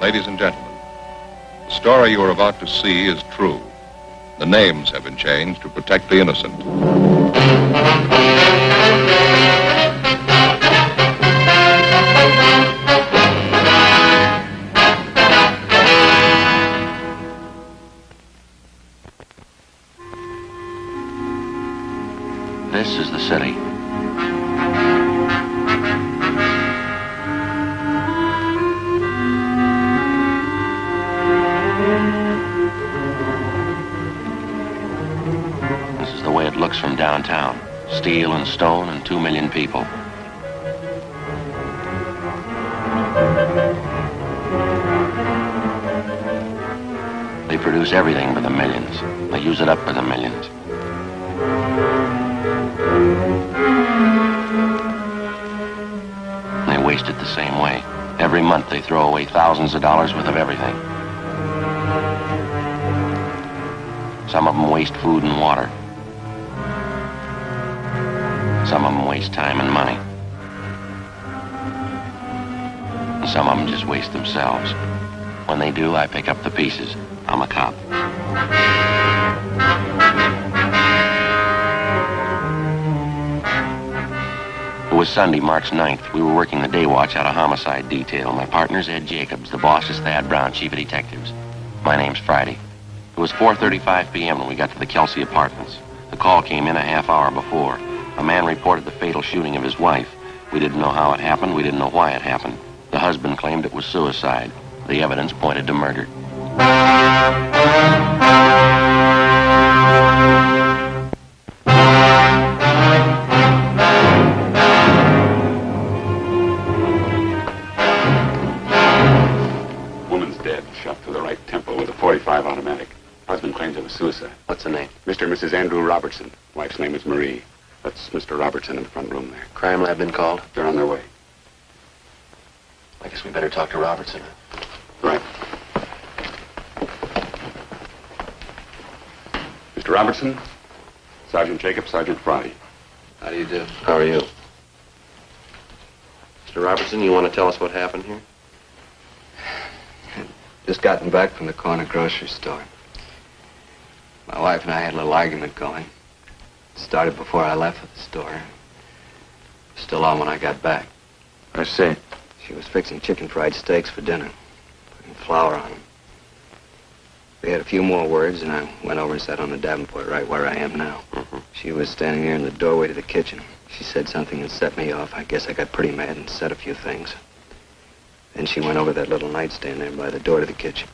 Ladies and gentlemen, the story you are about to see is true. The names have been changed to protect the innocent. This is the city. This is the way it looks from downtown. Steel and stone and 2 million people. They produce everything for the millions. They use it up for the millions. They waste it the same way. Every month they throw away thousands of dollars worth of everything. Some of them waste food and water. Some of them waste time and money. And some of them just waste themselves. When they do, I pick up the pieces. I'm a cop. It was Sunday, March 9th. We were working the day watch out of homicide detail. My partner's Ed Jacobs. The boss is Thad Brown, chief of detectives. My name's Friday. It was 4:35 p.m. when we got to the Kelsey apartments. The call came in a half hour before. A man reported the fatal shooting of his wife. We didn't know how it happened. We didn't know why it happened. The husband claimed it was suicide. The evidence pointed to murder. Woman's dead, shot through the right temple with a .45 automatic. Husband claims it was suicide. What's the name? Mr. and Mrs. Andrew Robertson. Wife's name is Marie. That's Mr. Robertson in the front room there. Crime lab been called? They're on their way. I guess we better talk to Robertson. Right. Mr. Robertson, Sergeant Jacob, Sergeant Friday. How do you do? How are you? Mr. Robertson, you want to tell us what happened here? Just gotten back from the corner grocery store. My wife and I had a little argument going. It started before I left for the store. Still on when I got back. I see. She was fixing chicken fried steaks for dinner, putting flour on them. We had a few more words, and I went over and sat on the Davenport right where I am now. She was standing there in the doorway to the kitchen. She said something that set me off. I guess I got pretty mad and said a few things. Then she went over that little nightstand there by the door to the kitchen.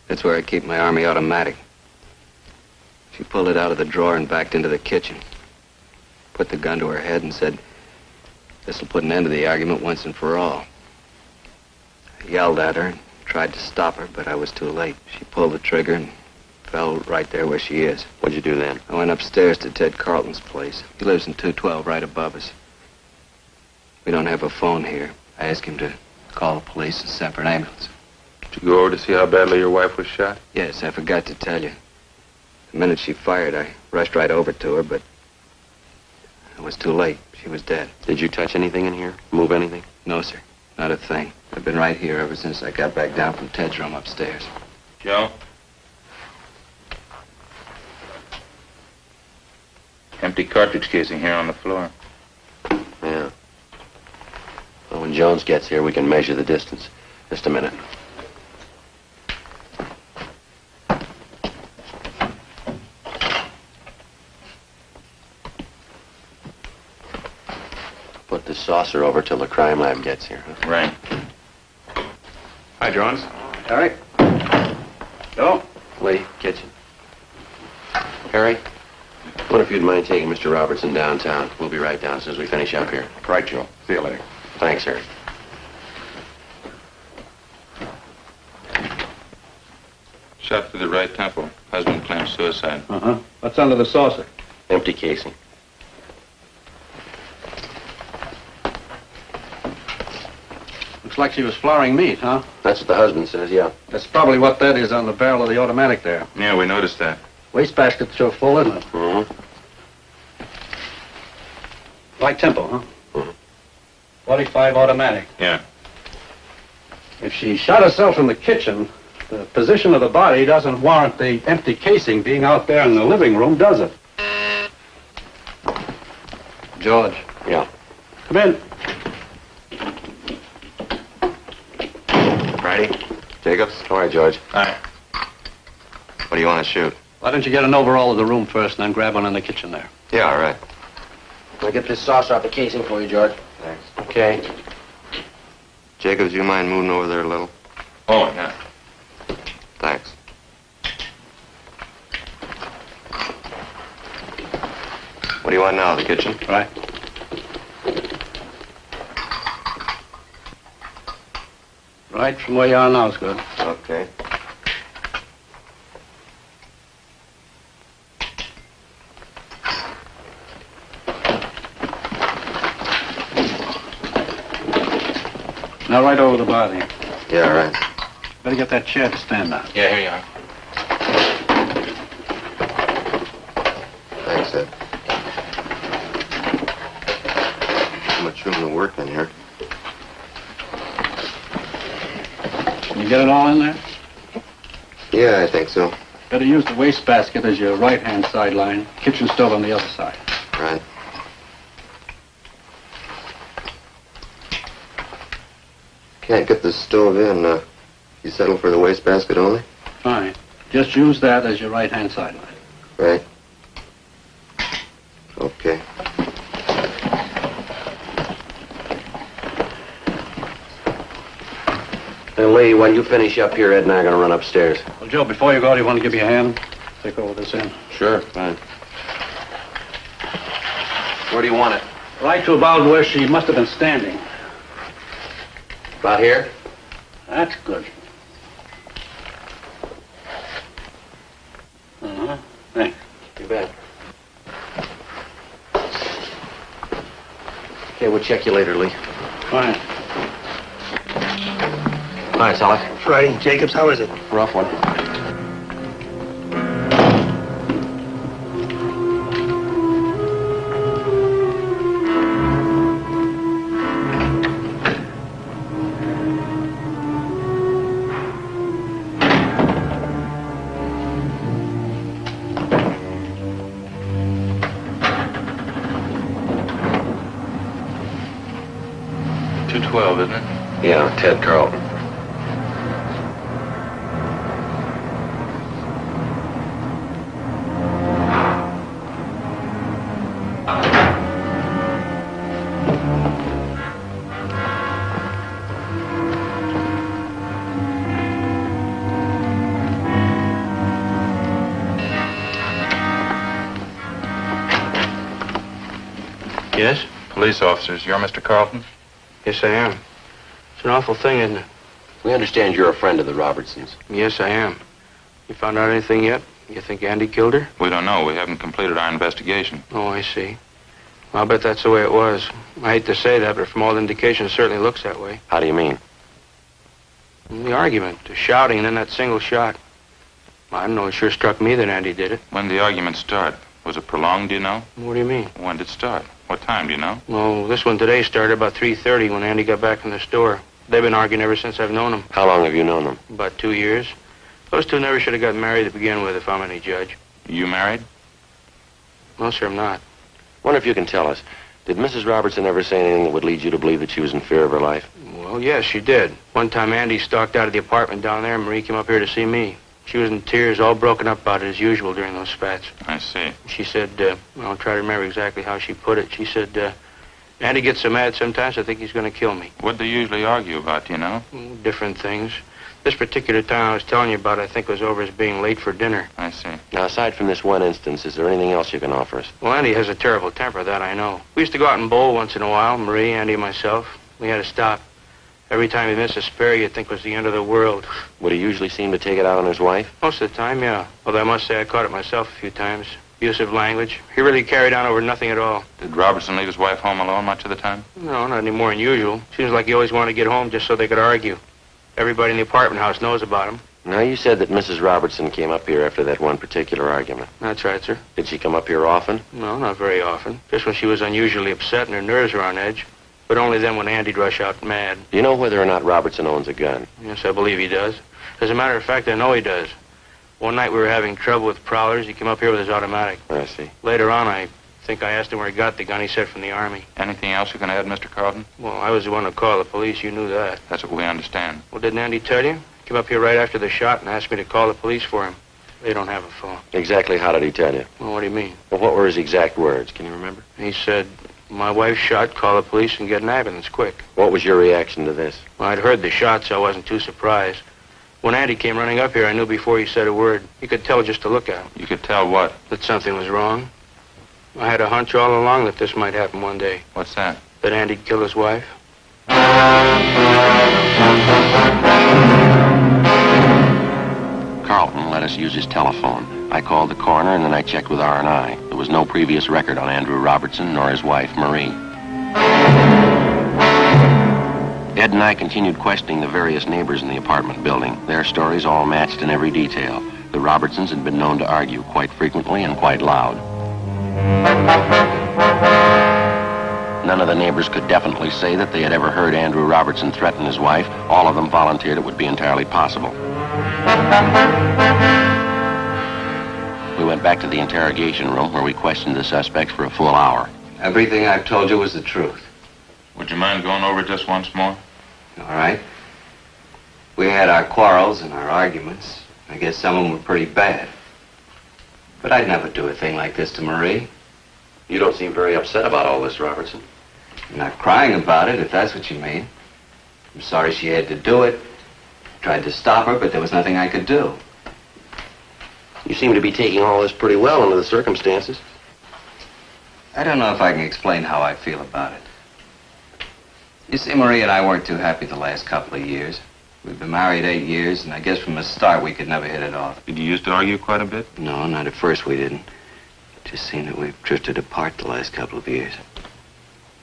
That's where I keep my Army automatic. She pulled it out of the drawer and backed into the kitchen. Put the gun to her head and said, "This'll put an end to the argument once and for all." I yelled at her and tried to stop her, but I was too late. She pulled the trigger and fell right there where she is. What'd you do then? I went upstairs to Ted Carlton's place. He lives in 212 right above us. We don't have a phone here. I asked him to call the police and send for an ambulance. Did you go over to see how badly your wife was shot? Yes, I forgot to tell you. The minute she fired, I rushed right over to her, but I was too late. She was dead. Did you touch anything in here? Move anything? No, sir. Not a thing. I've been right here ever since I got back down from Ted's room upstairs. Joe? Empty cartridge casing here on the floor. Yeah. Well, when Jones gets here, we can measure the distance. Just a minute. Put the saucer over till the crime lab gets here. Huh? Right. Hi, Jones. All right. Joe? Lee, kitchen. Harry, what if you'd mind taking Mr. Robertson downtown? We'll be right down as soon as we finish up here. Right, Joe. See you later. Thanks, Harry. Shot through the right temple. Husband claims suicide. Uh-huh. What's under the saucer? Empty casing. Looks like she was flouring meat, huh? That's what the husband says, yeah. That's probably what that is on the barrel of the automatic there. Yeah, we noticed that. Wastebasket's sure full, isn't it? Mm-hmm. Right tempo, huh? Mm-hmm. 45 automatic. Yeah. If she shot herself in the kitchen, the position of the body doesn't warrant the empty casing being out there in the living room, does it? George. Yeah. Come in. Friday? Jacobs? All right, George. Hi. What do you want to shoot? Why don't you get an overall of the room first and then grab one in the kitchen there? Yeah, all right. I'll get this saucer off the casing for you, George. Thanks. Okay. Jacobs, you mind moving over there a little? Oh, yeah. Thanks. What do you want now, the kitchen? Right. Right from where you are now is good. Okay. Now right over the bar there. Yeah, all right. Better get that chair to stand on. Yeah, here you are. Thanks, Ed. Too much room to work in here. Can you get it all in there? Yeah, I think so. Better use the wastebasket as your right-hand sideline. Kitchen stove on the other side. Right. Can't get the stove in. You settle for the wastebasket only? Fine. Just use that as your right-hand sideline. Right. Okay. And Lee, while you finish up here, Ed and I are going to run upstairs. Well, Joe, before you go, do you want to give me a hand? Take over this end. Sure, fine. Where do you want it? Right to about where she must have been standing. About here? That's good. Uh-huh. Thanks. You bet. Okay, we'll check you later, Lee. Fine. All right, Sally. Friday, Jacobs, how is it? Rough one. .212, isn't it? Yeah, Ted Carlton. Yes? Police officers, you're Mr. Carlton? Yes, I am. It's an awful thing, isn't it? We understand you're a friend of the Robertsons. Yes, I am. You found out anything yet? You think Andy killed her? We don't know. We haven't completed our investigation. Oh, I see. Well, I'll bet that's the way it was. I hate to say that, but from all indications, it certainly looks that way. How do you mean? The argument, the shouting, and then that single shot. I don't know. It sure struck me that Andy did it. When did the argument start? Was it prolonged, do you know? What do you mean? When did it start? What time, do you know? Well, this one today started about 3:30 when Andy got back from the store. They've been arguing ever since I've known them. How long have you known them? About 2 years. Those two never should have got married to begin with, if I'm any judge. You married? No, sir, I'm not. Wonder if you can tell us. Did Mrs. Robertson ever say anything that would lead you to believe that she was in fear of her life? Well, yes, she did. One time Andy stalked out of the apartment down there, and Marie came up here to see me. She was in tears, all broken up about it as usual during those spats. I see. She said, I'll try to remember exactly how she put it. She said, Andy gets so mad sometimes I think he's going to kill me. What'd they usually argue about, do you know? Different things. This particular time I was telling you about, I think, was over his being late for dinner. I see. Now, aside from this one instance, is there anything else you can offer us? Well, Andy has a terrible temper, that I know. We used to go out and bowl once in a while, Marie, Andy, and myself. We had to stop. Every time he missed a spare, you'd think it was the end of the world. Would he usually seem to take it out on his wife? Most of the time, yeah. Although I must say I caught it myself a few times. Abusive language. He really carried on over nothing at all. Did Robertson leave his wife home alone much of the time? No, not any more than usual. Seems like he always wanted to get home just so they could argue. Everybody in the apartment house knows about him. Now, you said that Mrs. Robertson came up here after that one particular argument. That's right, sir. Did she come up here often? No, not very often. Just when she was unusually upset and her nerves were on edge. but only then when Andy'd rush out mad. Do you know whether or not Robertson owns a gun? Yes, I believe he does. As a matter of fact, I know he does. One night we were having trouble with prowlers. He came up here with his automatic. I see. Later on, I think I asked him where he got the gun. He said from the Army. Anything else you can add, Mr. Carlton? Well, I was the one who called the police. You knew that. That's what we understand. Well, didn't Andy tell you? He came up here right after the shot and asked me to call the police for him. They don't have a phone. Exactly how did he tell you? Well, what do you mean? Well, what were his exact words? Can you remember? He said, my wife's shot, call the police and get an ambulance quick. What was your reaction to this? Well, I'd heard the shot, so I wasn't too surprised. When Andy came running up here, I knew before he said a word. You could tell just to look at him. You could tell what? That something was wrong. I had a hunch all along that this might happen one day. What's that? That Andy'd kill his wife. Carlton let us use his telephone. I called the coroner, and then I checked with R&I. There was no previous record on Andrew Robertson nor his wife, Marie. Ed and I continued questioning the various neighbors in the apartment building. Their stories all matched in every detail. The Robertsons had been known to argue quite frequently and quite loud. None of the neighbors could definitely say that they had ever heard Andrew Robertson threaten his wife. All of them volunteered it would be entirely possible. We went back to the interrogation room where we questioned the suspects for a full hour. Everything I've told you was the truth. Would you mind going over it just once more? All right. We had our quarrels and our arguments. I guess some of them were pretty bad. But I'd never do a thing like this to Marie. You don't seem very upset about all this, Robertson. I'm not crying about it, if that's what you mean. I'm sorry she had to do it. Tried to stop her, but there was nothing I could do. You seem to be taking all this pretty well under the circumstances. I don't know if I can explain how I feel about it. You see, Marie and I weren't too happy the last couple of years. We've been married 8 years, and I guess from the start we could never hit it off. Did you used to argue quite a bit? No, not at first we didn't. It just seemed that we've drifted apart the last couple of years.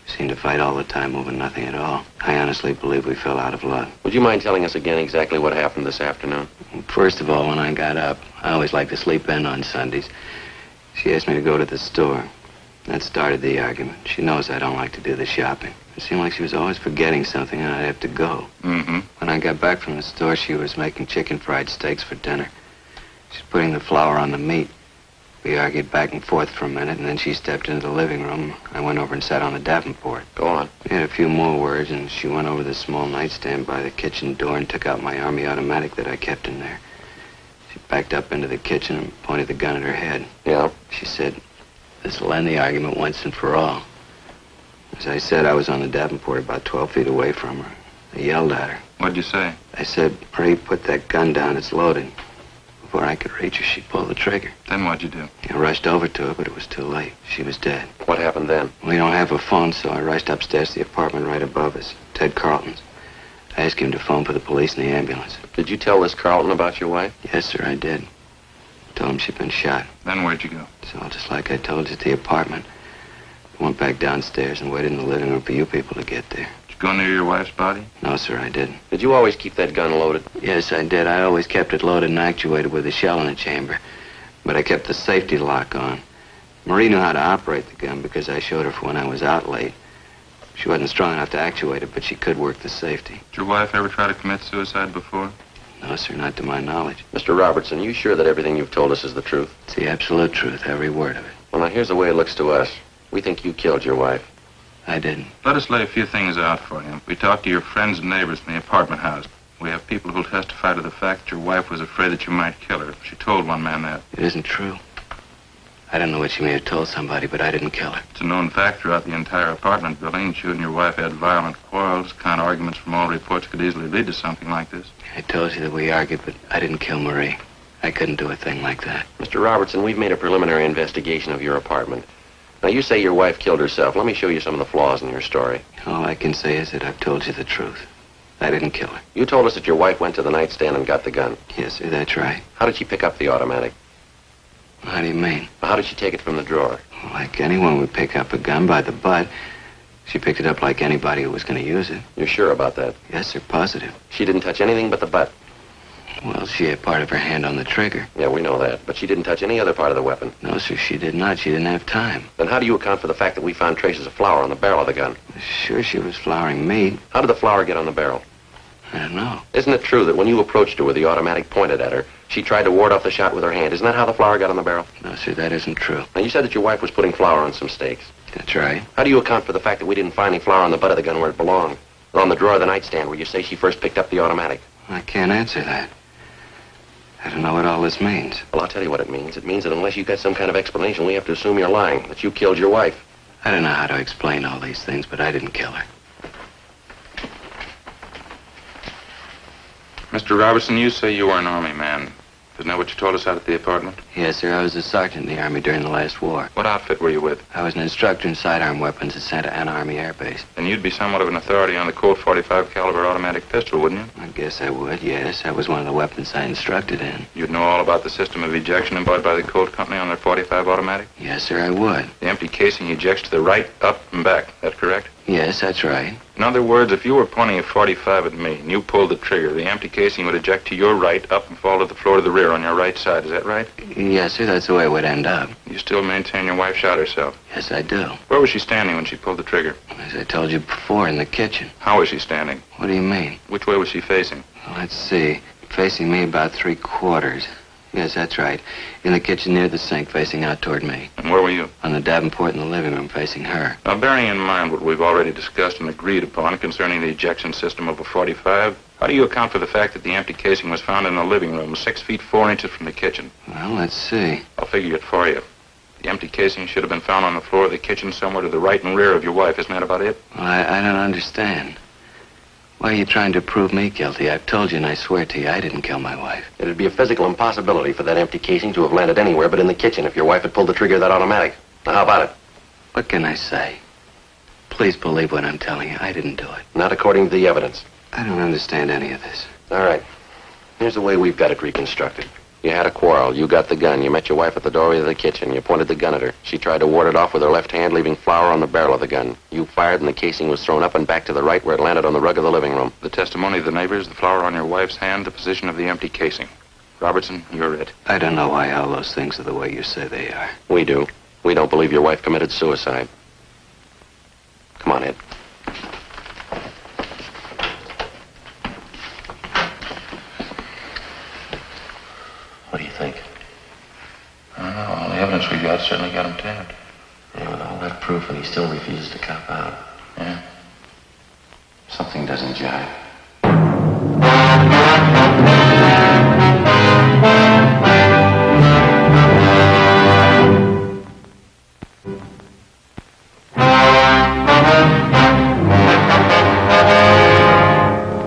We seemed to fight all the time over nothing at all. I honestly believe we fell out of love. Would you mind telling us again exactly what happened this afternoon? First of all, when I got up, I always like to sleep in on Sundays. She asked me to go to the store. That started the argument. She knows I don't like to do the shopping. It seemed like she was always forgetting something and I'd have to go. Mm-hmm. When I got back from the store, she was making chicken fried steaks for dinner. She's putting the flour on the meat. We argued back and forth for a minute, and then she stepped into the living room. I went over and sat on the Davenport. Go on. We had a few more words, and she went over to the small nightstand by the kitchen door and took out my Army automatic that I kept in there. She backed up into the kitchen and pointed the gun at her head. Yeah? She said, "This'll end the argument once and for all." As I said, I was on the Davenport about 12 feet away from her. I yelled at her. What'd you say? I said, "Marie, put that gun down. It's loaded." Before I could reach her, she pulled the trigger. Then what'd you do? I rushed over to her, but it was too late. She was dead. What happened then? We don't have a phone, so I rushed upstairs to the apartment right above us, Ted Carlton's. I asked him to phone for the police and the ambulance. Did you tell this Carlton about your wife? Yes, sir, I did. Told him she'd been shot. Then where'd you go? So just like I told you at the apartment. I went back downstairs and waited in the living room for you people to get there. Did you go near your wife's body? No, sir, I didn't. Did you always keep that gun loaded? Yes, I did. I always kept it loaded and actuated with a shell in the chamber. But I kept the safety lock on. Marie knew how to operate the gun because I showed her for when I was out late. She wasn't strong enough to actuate it, but she could work the safety. Did your wife ever try to commit suicide before? No, sir, not to my knowledge. Mr. Robertson, you sure that everything you've told us is the truth? It's the absolute truth, every word of it. Well, now, here's the way it looks to us. We think you killed your wife. I didn't. Let us lay a few things out for you. We talked to your friends and neighbors in the apartment house. We have people who'll testify to the fact that your wife was afraid that you might kill her. She told one man that. It isn't true. I don't know what she may have told somebody, but I didn't kill her. It's a known fact throughout the entire apartment building that you and your wife had violent quarrels. Kind of arguments from all reports could easily lead to something like this. I told you that we argued, but I didn't kill Marie. I couldn't do a thing like that. Mr. Robertson, we've made a preliminary investigation of your apartment. Now, you say your wife killed herself. Let me show you some of the flaws in your story. All I can say is that I've told you the truth. I didn't kill her. You told us that your wife went to the nightstand and got the gun. Yes, sir, that's right. How did she pick up the automatic? How do you mean? How did she take it from the drawer? Like anyone would pick up a gun by the butt. She picked it up like anybody who was going to use it. You're sure about that? Yes, sir, positive. She didn't touch anything but the butt. Well, she had part of her hand on the trigger. Yeah, we know that. But she didn't touch any other part of the weapon. No, sir, she did not. She didn't have time. Then how do you account for the fact that we found traces of flour on the barrel of the gun? Sure, she was flouring meat. How did the flour get on the barrel? I don't know. Isn't it true that when you approached her with the automatic pointed at her, she tried to ward off the shot with her hand? Isn't that how the flour got on the barrel? No, sir, that isn't true. Now, you said that your wife was putting flour on some steaks. That's right. How do you account for the fact that we didn't find any flour on the butt of the gun where it belonged? Or on the drawer of the nightstand where you say she first picked up the automatic? I can't answer that. I don't know what all this means. Well, I'll tell you what it means. It means that unless you've got some kind of explanation, we have to assume you're lying, that you killed your wife. I don't know how to explain all these things, but I didn't kill her. Mr. Robertson, you say you were an Army man. Isn't that what you told us out at the apartment? Yes, sir, I was a sergeant in the Army during the last war. What outfit were you with? I was an instructor in sidearm weapons at Santa Ana Army Air Base. Then you'd be somewhat of an authority on the Colt 45 caliber automatic pistol, wouldn't you? I guess I would, yes. That was one of the weapons I instructed in. You'd know all about the system of ejection employed by the Colt Company on their 45 automatic? Yes, sir, I would. The empty casing ejects to the right, up, and back. That correct? Yes, that's right. In other words, if you were pointing a 45 at me and you pulled the trigger, the empty casing would eject to your right, up, and fall to the floor to the rear on your right side. Is that right? Yes, sir, that's the way it would end up. You still maintain your wife shot herself? Yes, I do. Where was she standing when she pulled the trigger? As I told you before, in the kitchen. How was she standing? What do you mean? Which way was she facing? Let's see. Facing me about 3/4. Yes, that's right. In the kitchen near the sink, facing out toward me. And where were you? On the davenport in the living room, facing her. Now, bearing in mind what we've already discussed and agreed upon concerning the ejection system of a 45, how do you account for the fact that the empty casing was found in the living room, 6 feet 4 inches from the kitchen? Well, let's see. I'll figure it for you. The empty casing should have been found on the floor of the kitchen somewhere to the right and rear of your wife. Isn't that about it? Well, I don't understand. Why are you trying to prove me guilty? I've told you and I swear to you I didn't kill my wife. It'd be a physical impossibility for that empty casing to have landed anywhere but in the kitchen if your wife had pulled the trigger of that automatic. Now, how about it? What can I say? Please believe what I'm telling you. I didn't do it. Not according to the evidence. I don't understand any of this. All right. Here's the way we've got it reconstructed. You had a quarrel. You got the gun. You met your wife at the doorway of the kitchen. You pointed the gun at her. She tried to ward it off with her left hand, leaving flour on the barrel of the gun. You fired, and the casing was thrown up and back to the right where it landed on the rug of the living room. The testimony of the neighbors, the flour on your wife's hand, the position of the empty casing. Robertson, you're it. I don't know why all those things are the way you say they are. We do. We don't believe your wife committed suicide. Come on, Ed. What do you think? I don't know. All the evidence we got certainly got him tapped. Yeah, with all that proof, and he still refuses to cop out. Yeah. Something doesn't jive.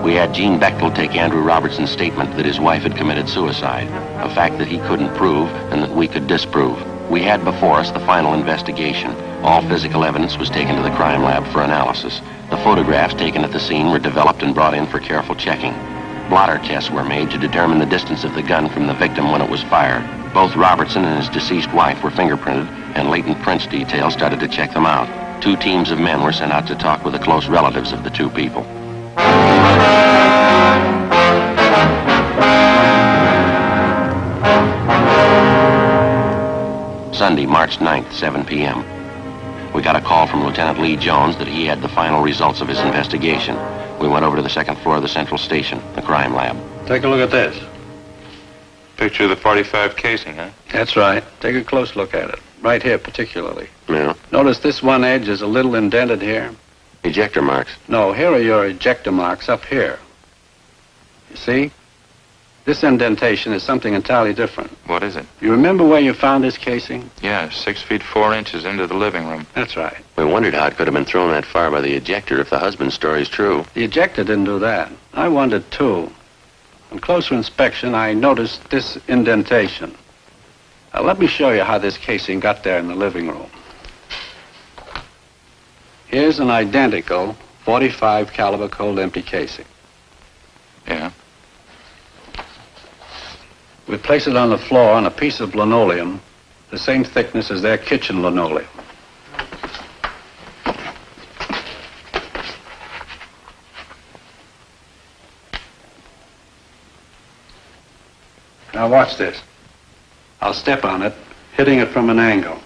We had Gene Bechtel take Andrew Robertson's statement that his wife had committed suicide, a fact that he couldn't prove and that we could disprove. We had before us the final investigation. All physical evidence was taken to the crime lab for analysis. The photographs taken at the scene were developed and brought in for careful checking. Blotter tests were made to determine the distance of the gun from the victim when it was fired. Both Robertson and his deceased wife were fingerprinted, and latent prints detail started to check them out. 2 teams of men were sent out to talk with the close relatives of the 2 people. Sunday, March 9th, 7 p.m. We got a call from Lieutenant Lee Jones that he had the final results of his investigation. We went over to the 2nd floor of the central station, the crime lab. Take a look at this. Picture of the 45 casing, huh? That's right. Take a close look at it. Right here, particularly. Yeah. Notice this one edge is a little indented here. Ejector marks. No, here are your ejector marks up here. You see? This indentation is something entirely different. What is it? You remember where you found this casing? Yeah, 6 feet 4 inches into the living room. That's right. We wondered how it could have been thrown that far by the ejector if the husband's story is true. The ejector didn't do that. I wondered, too. On closer inspection, I noticed this indentation. Now, let me show you how this casing got there in the living room. Here's an identical 45 caliber cold empty casing. Yeah. We place it on the floor on a piece of linoleum, the same thickness as their kitchen linoleum. Now watch this. I'll step on it, hitting it from an angle.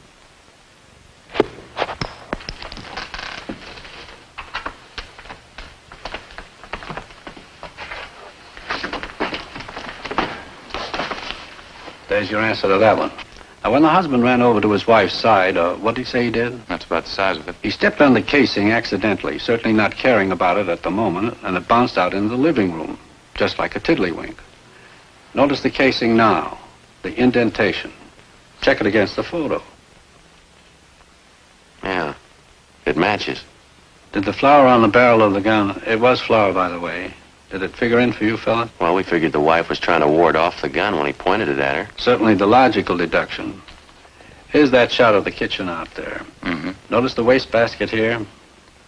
There's your answer to that one. Now, when the husband ran over to his wife's side, what did he say he did? That's about the size of it. He stepped on the casing accidentally, certainly not caring about it at the moment, and it bounced out into the living room, just like a tiddlywink. Notice the casing now, the indentation. Check it against the photo. Yeah, it matches. Did the flower on the barrel of the gun, it was flour, by the way, did it figure in for you, fella? Well, we figured the wife was trying to ward off the gun when he pointed it at her. Certainly the logical deduction. Here's that shot of the kitchen out there. Mm-hmm. Notice the wastebasket here?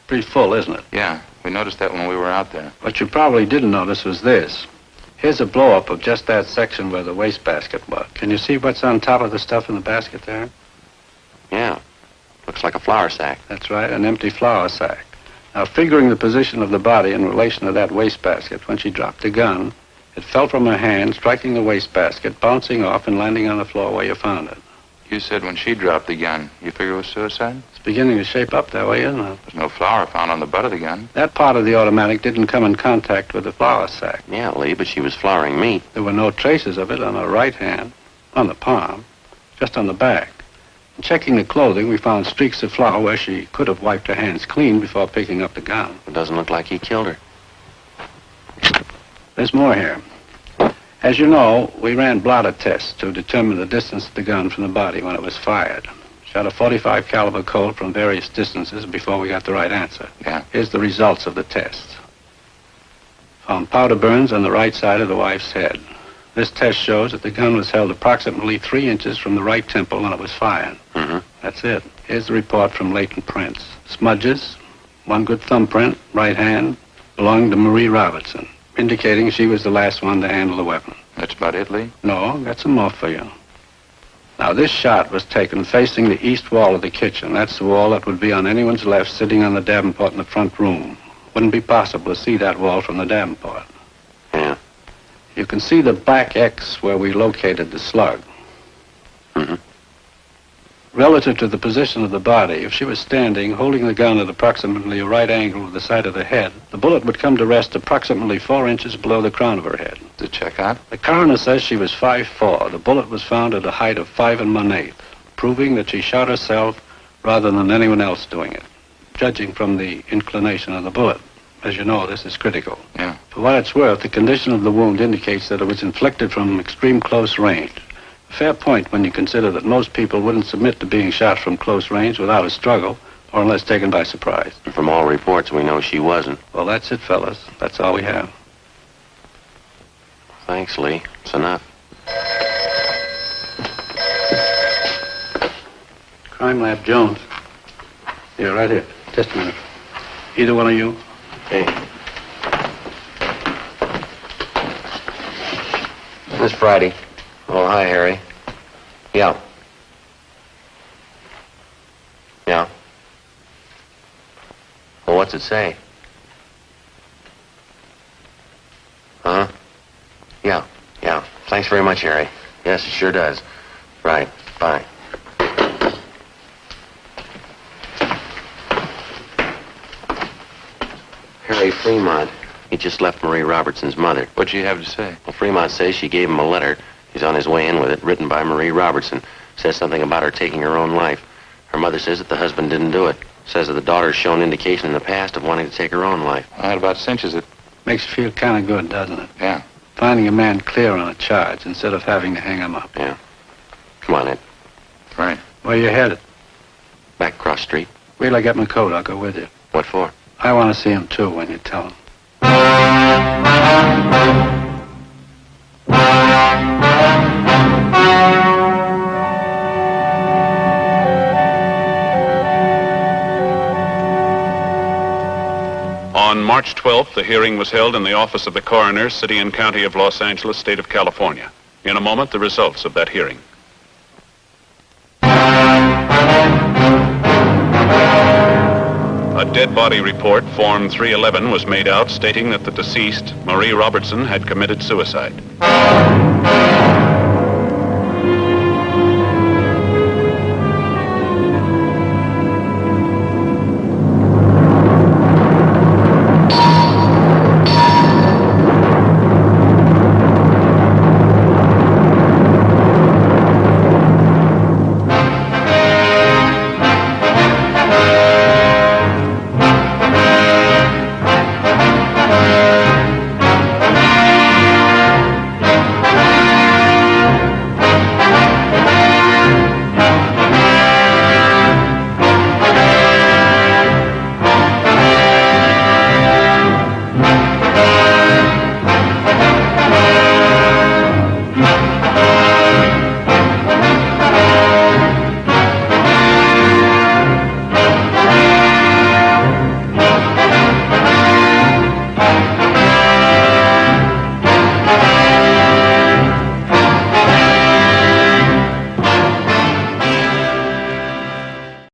Pretty full, isn't it? Yeah, we noticed that when we were out there. What you probably didn't notice was this. Here's a blow-up of just that section where the wastebasket was. Can you see what's on top of the stuff in the basket there? Yeah, looks like a flour sack. That's right, an empty flour sack. Now, figuring the position of the body in relation to that wastebasket, when she dropped the gun, it fell from her hand, striking the wastebasket, bouncing off and landing on the floor where you found it. You said when she dropped the gun, you figure it was suicide? It's beginning to shape up that way, isn't it? There's no flour found on the butt of the gun. That part of the automatic didn't come in contact with the flour sack. Yeah, Lee, but she was flouring meat. There were no traces of it on her right hand, on the palm, just on the back. In checking the clothing, we found streaks of flour where she could have wiped her hands clean before picking up the gun. It doesn't look like he killed her. There's more here. As you know, we ran blotter tests to determine the distance of the gun from the body when it was fired. Shot a .45 caliber Colt from various distances before we got the right answer. Yeah. Here's the results of the tests. Found powder burns on the right side of the wife's head. This test shows that the gun was held approximately 3 inches from the right temple when it was fired. Mm-hmm. That's it. Here's the report from latent prints. Smudges, one good thumbprint, right hand, belonged to Marie Robertson, indicating she was the last one to handle the weapon. That's about it, Lee? No, got some more for you. Now, this shot was taken facing the east wall of the kitchen. That's the wall that would be on anyone's left sitting on the Davenport in the front room. Wouldn't be possible to see that wall from the Davenport. Yeah. You can see the black X where we located the slug. Mm-hmm. Relative to the position of the body, if she was standing, holding the gun at approximately a right angle with the side of the head, the bullet would come to rest approximately 4 inches below the crown of her head. Does it check out? The coroner says she was 5'4". The bullet was found at a height of 5 1/8", proving that she shot herself rather than anyone else doing it, judging from the inclination of the bullet. As you know, this is critical. Yeah. For what it's worth, the condition of the wound indicates that it was inflicted from extreme close range. A fair point when you consider that most people wouldn't submit to being shot from close range without a struggle, or unless taken by surprise. And from all reports, we know she wasn't. Well, that's it, fellas. That's all we have. Thanks, Lee. It's enough. Crime Lab Jones. Yeah, right here. Just a minute. Either one of you? Hey. This Friday. Oh, hi, Harry. Yeah. Yeah. Well, what's it say? Huh? Yeah, yeah. Thanks very much, Harry. Yes, it sure does. Right. Bye. Harry Fremont. He just left Marie Robertson's mother. What'd she have to say? Well, Fremont says she gave him a letter. He's on his way in with it, written by Marie Robertson. Says something about her taking her own life. Her mother says that the husband didn't do it. Says that the daughter's shown indication in the past of wanting to take her own life. Well, that about cinches it. Makes you feel kind of good, doesn't it? Yeah. Finding a man clear on a charge instead of having to hang him up. Yeah. Come on, Ed. Right. Where you headed? Back cross street. Wait till I get my coat. I'll go with you. What for? I want to see him, too, when you tell him. On March 12th, the hearing was held in the office of the coroner, City and County of Los Angeles, State of California. In a moment, the results of that hearing. A dead body report, Form 311, was made out stating that the deceased, Marie Robertson, had committed suicide.